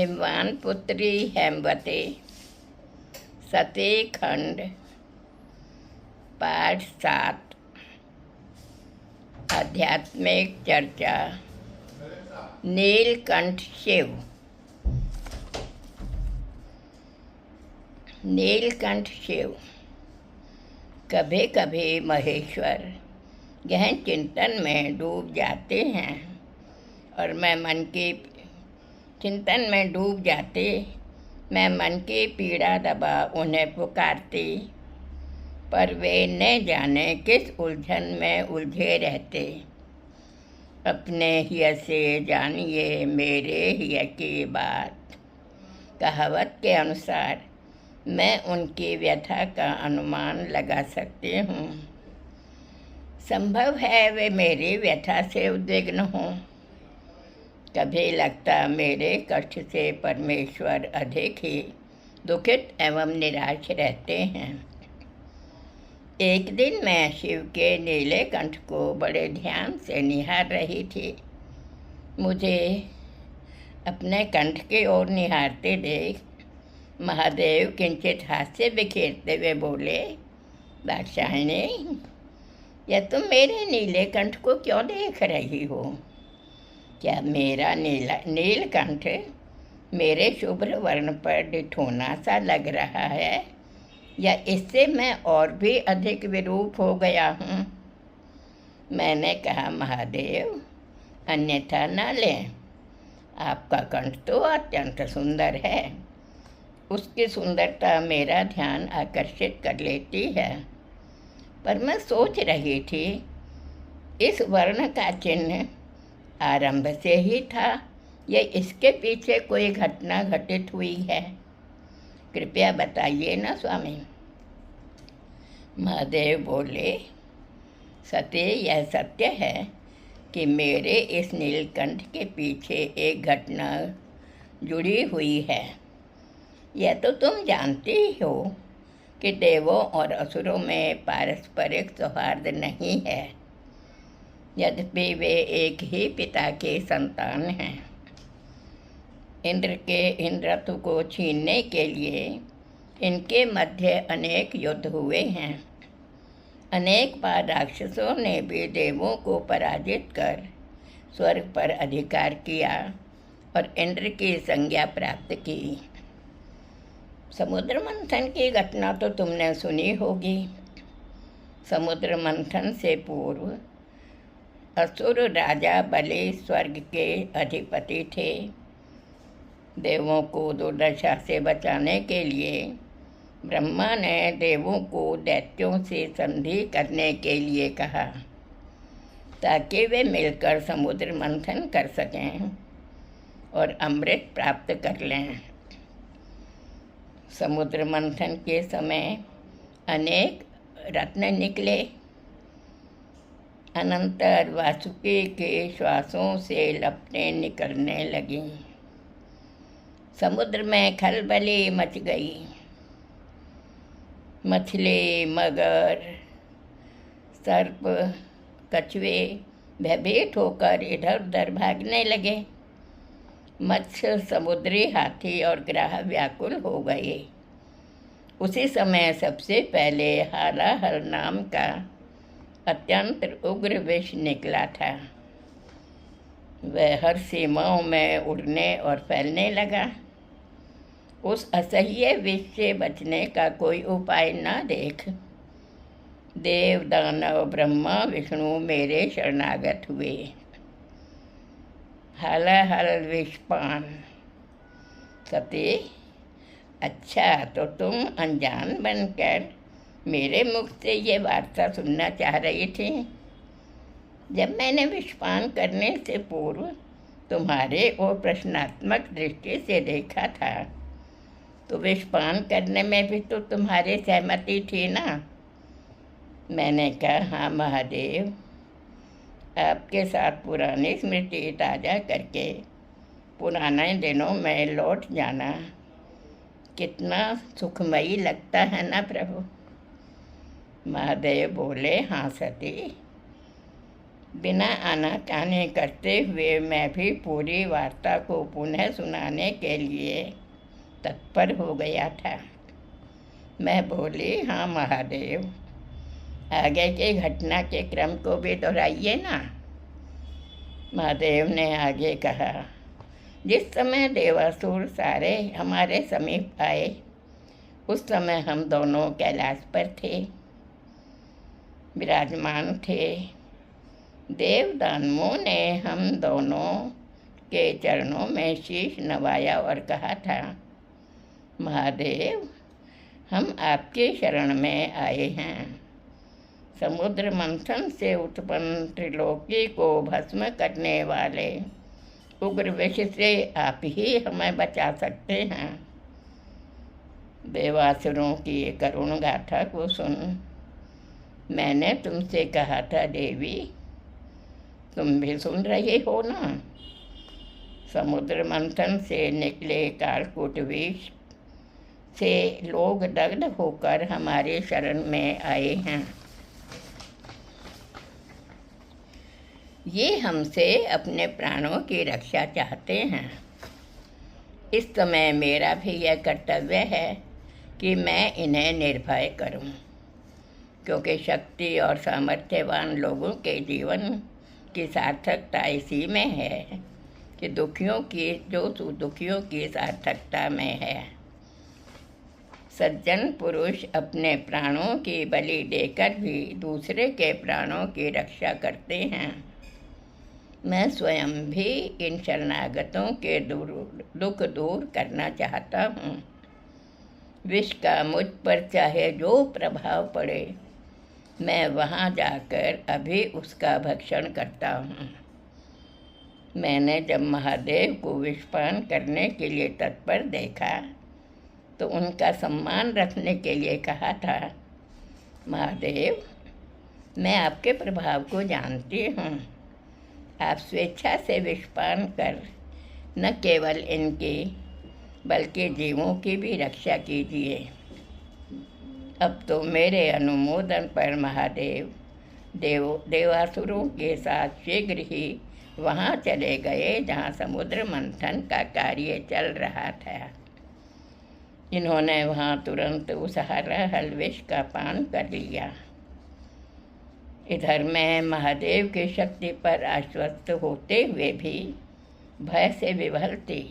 हिमवान पुत्री हेमवती सती खंड पाठ 7 आध्यात्मिक चर्चा। नीलकंठ शिव। नीलकंठ शिव। कभी कभी महेश्वर गहन चिंतन में डूब जाते हैं और मैं मन की पीड़ा दबा उन्हें पुकारती, पर वे न जाने किस उलझन में उलझे रहते। अपने हिय से जानिए मेरे हिय की बात। कहावत के अनुसार मैं उनकी व्यथा का अनुमान लगा सकती हूँ। संभव है वे मेरी व्यथा से उद्विग्न हों। कभी लगता मेरे कष्ट से परमेश्वर अधिक ही दुखित एवं निराश रहते हैं। एक दिन मैं शिव के नीले कंठ को बड़े ध्यान से निहार रही थी। मुझे अपने कंठ की ओर निहारते देख महादेव किंचित हास्य बिखेरते हुए बोले, दाक्षायणी, यह तुम मेरे नीले कंठ को क्यों देख रही हो? क्या मेरा नीलकंठ मेरे शुभ्र वर्ण पर डिठोना सा लग रहा है, या इससे मैं और भी अधिक विरूप हो गया हूँ? मैंने कहा, महादेव, अन्यथा न लें। आपका कंठ तो अत्यंत सुंदर है। उसकी सुंदरता मेरा ध्यान आकर्षित कर लेती है। पर मैं सोच रही थी, इस वर्ण का चिन्ह आरंभ से ही था या इसके पीछे कोई घटना घटित हुई है? कृपया बताइए ना स्वामी। महादेव बोले, सती, यह सत्य है कि मेरे इस नीलकंठ के पीछे एक घटना जुड़ी हुई है। यह तो तुम जानती हो कि देवों और असुरों में पारस्परिक सौहार्द नहीं है, यद्यपि वे एक ही पिता के संतान हैं। इंद्र के इंद्रत्व को छीनने के लिए इनके मध्य अनेक युद्ध हुए हैं। अनेक बार राक्षसों ने भी देवों को पराजित कर स्वर्ग पर अधिकार किया और इंद्र की संज्ञा प्राप्त की। समुद्र मंथन की घटना तो तुमने सुनी होगी। समुद्र मंथन से पूर्व असुर राजा बलि स्वर्ग के अधिपति थे। देवों को दुर्दशा से बचाने के लिए ब्रह्मा ने देवों को दैत्यों से संधि करने के लिए कहा, ताकि वे मिलकर समुद्र मंथन कर सकें और अमृत प्राप्त कर लें। समुद्र मंथन के समय अनेक रत्न निकले। अनंतर वासुकी के श्वासों से लपटें निकलने लगीं। समुद्र में खलबली मच गई। मछली, मगर, सर्प, कछुए भयभीत होकर इधर उधर भागने लगे। मत्स्य, समुद्री हाथी और ग्राह व्याकुल हो गए। उसी समय सबसे पहले हालाहल नाम का अत्यंत उग्र विष निकला था। वह हर सीमाओं में उड़ने और फैलने लगा। उस असह्य विष से बचने का कोई उपाय न देख देव, दानव, ब्रह्मा, विष्णु मेरे शरणागत हुए। हालाहल विषपान। सती, अच्छा, तो तुम अनजान बनकर मेरे मुख से ये वार्ता सुनना चाह रही थी। जब मैंने विषपान करने से पूर्व तुम्हारे और प्रश्नात्मक दृष्टि से देखा था, तो विषपान करने में भी तो तुम्हारी सहमति थी ना? मैंने कहा, हाँ महादेव, आपके साथ पुरानी स्मृति ताज़ा करके पुराने दिनों में लौट जाना कितना सुखमयी लगता है ना प्रभु। महादेव बोले, हाँ सती, बिना आनाकानी करते हुए मैं भी पूरी वार्ता को पुनः सुनाने के लिए तत्पर हो गया था। मैं बोली, हाँ महादेव, आगे के घटना के क्रम को भी दोहराइए ना। महादेव ने आगे कहा, जिस समय देवासुर सारे हमारे समीप आए उस समय हम दोनों कैलाश पर थे, विराजमान थे। देव दानवों ने हम दोनों के चरणों में शीश नवाया और कहा था, महादेव, हम आपके शरण में आए हैं। समुद्र मंथन से उत्पन्न त्रिलोकी को भस्म करने वाले उग्र विष से आप ही हमें बचा सकते हैं। देवासुरों की करुण गाथा को सुन मैंने तुमसे कहा था देवी, तुम भी सुन रहे हो ना। समुद्र मंथन से निकले कालकूट विष से लोग दग्ध होकर हमारे शरण में आए हैं। ये हमसे अपने प्राणों की रक्षा चाहते हैं। इस समय मेरा भी यह कर्तव्य है कि मैं इन्हें निर्भय करूं, क्योंकि शक्ति और सामर्थ्यवान लोगों के जीवन की सार्थकता इसी में है कि दुखियों की सार्थकता में है। सज्जन पुरुष अपने प्राणों की बलि देकर भी दूसरे के प्राणों की रक्षा करते हैं। मैं स्वयं भी इन शरणागतों के दुख दूर करना चाहता हूँ। विष का मुझ पर चाहे जो प्रभाव पड़े, मैं वहाँ जाकर अभी उसका भक्षण करता हूँ। मैंने जब महादेव को विषपान करने के लिए तत्पर देखा तो उनका सम्मान रखने के लिए कहा था, महादेव, मैं आपके प्रभाव को जानती हूँ। आप स्वेच्छा से विषपान कर न केवल इनकी बल्कि जीवों की भी रक्षा कीजिए। अब तो मेरे अनुमोदन पर महादेव देवासुरों के साथ शीघ्र ही वहाँ चले गए जहाँ समुद्र मंथन का कार्य चल रहा था। इन्होंने वहाँ तुरंत उस हल विष का पान कर लिया। इधर मैं महादेव की शक्ति पर आश्वस्त होते हुए भी भय से विवल थी।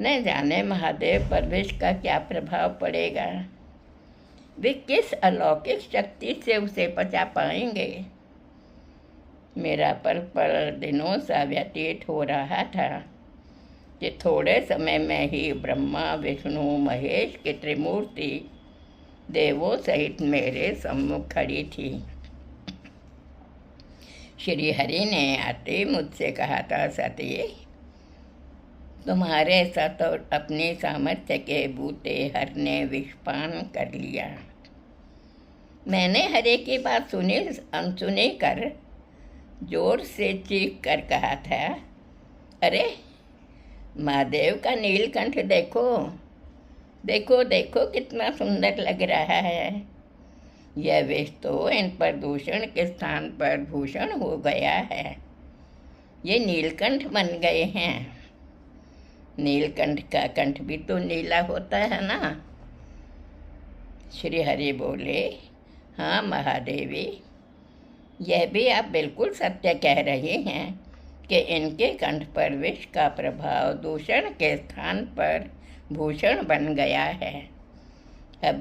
न जाने महादेव पर विष का क्या प्रभाव पड़ेगा। वे किस अलौकिक शक्ति से उसे पचा पाएंगे। मेरा पल पल दिनों सा व्यतीत हो रहा था कि थोड़े समय में ही ब्रह्मा विष्णु महेश की त्रिमूर्ति देवों सहित मेरे सम्मुख खड़ी थी। श्री हरि ने आते मुझसे कहा था, सती, तुम्हारे साथ और अपने सामर्थ्य के बूते हर ने विषपान कर लिया। मैंने हरे की बात सुनी अनसुनी कर जोर से चीख कर कहा था, अरे महादेव का नीलकंठ देखो देखो देखो, कितना सुंदर लग रहा है। यह विष तो इन पर दूषण के स्थान पर भूषण हो गया है। ये नीलकंठ बन गए हैं। नीलकंठ का कंठ भी तो नीला होता है ना। श्री हरि बोले, हाँ महादेवी, यह भी आप बिल्कुल सत्य कह रहे हैं कि इनके कंठ पर विष का प्रभाव दूषण के स्थान पर भूषण बन गया है। अब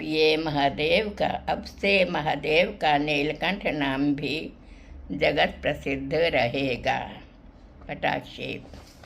से महादेव का नीलकंठ नाम भी जगत प्रसिद्ध रहेगा। कटाक्षेप।